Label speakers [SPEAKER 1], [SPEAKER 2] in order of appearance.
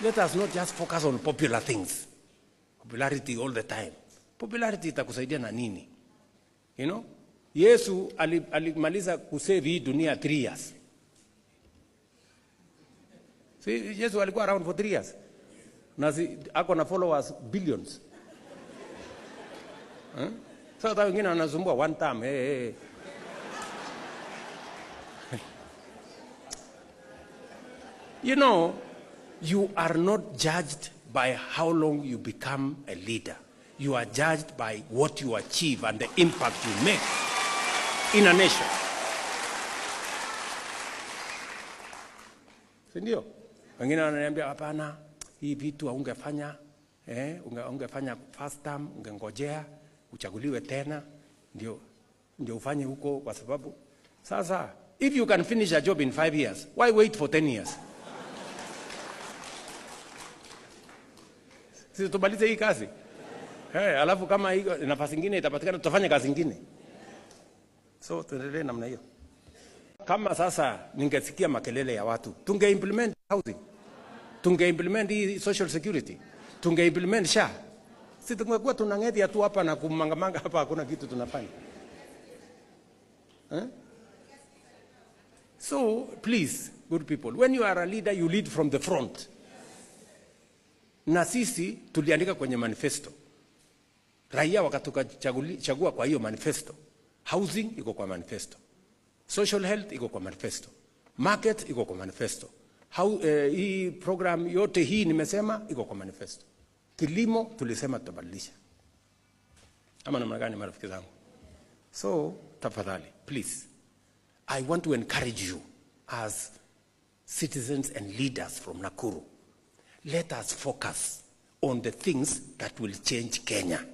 [SPEAKER 1] Let us not just focus on popular things. Popularity all the time. Popularity itakusaidia na nini? You know? Yesu alimaliza kusave hii dunia 3 years. See, Yesu alikuwa around for 3 years. Na ako na followers billions. Sasa wengine wanasumbua one time. Hey. You know, you are not judged by how long you become a leader. You are judged by what you achieve and the impact you make in a nation. Sindio? Wengine wananiambia hapana, hii vitu ungefanya, ungefanya first term, ungengojea uchaguliwe tena, ndio ufanye huko kwa sababu sasa if you can finish a job in 5 years, why wait for 10 years? Sisi tubalize hii kazi. Alafu kama hii nafasi nyingine itapatikana tutafanya kazi nyingine. So tuendelee namna hiyo. Kama sasa ningesikia makelele ya watu, tunge-implement housing. Tunge-implement hii social security. Tunge-implement SHA. Sisi tungekuwa tunang'etia tu hapa na kumangamanga hapa, hakuna kitu tunafanya. So please, good people, when you are a leader, you lead from the front. Na sisi tuliandika kwenye manifesto. Raia wakatuchagua kwa hiyo manifesto. Housing iko kwa manifesto. Social health iko kwa manifesto. Market iko kwa manifesto. Hii program yote hii nimesema iko kwa manifesto. Kilimo tulisema tutabadilisha. Ama namna gani marafiki zangu? So, tafadhali, please. I want to encourage you as citizens and leaders from Nakuru. Let us focus on the things that will change Kenya.